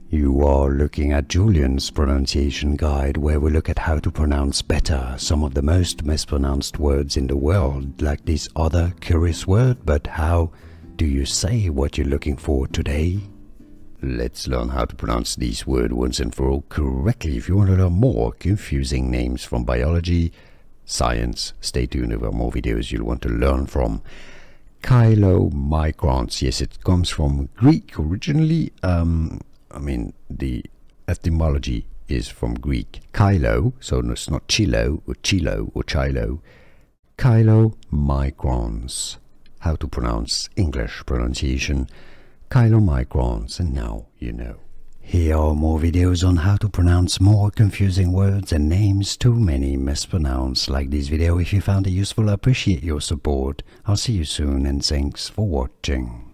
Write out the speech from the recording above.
You are looking at Julian's pronunciation guide, where we look at how to pronounce better some of the most mispronounced words in the world, like this other curious word. But how do you say what you're looking for today? Let's learn how to pronounce these words once and for all correctly. If you want to learn more confusing names from biology, science, stay tuned. There are more videos you'll want to learn from. Chylomicrons. Yes, it comes from Greek originally. The etymology is from Greek. Kylo, so it's not chilo or chilo or chilo. Chylomicrons. How to pronounce English pronunciation. Chylomicrons, and now you know. Here are more videos on how to pronounce more confusing words and names too many mispronounced. Like this video if you found it useful. I appreciate your support. I'll see you soon, and thanks for watching.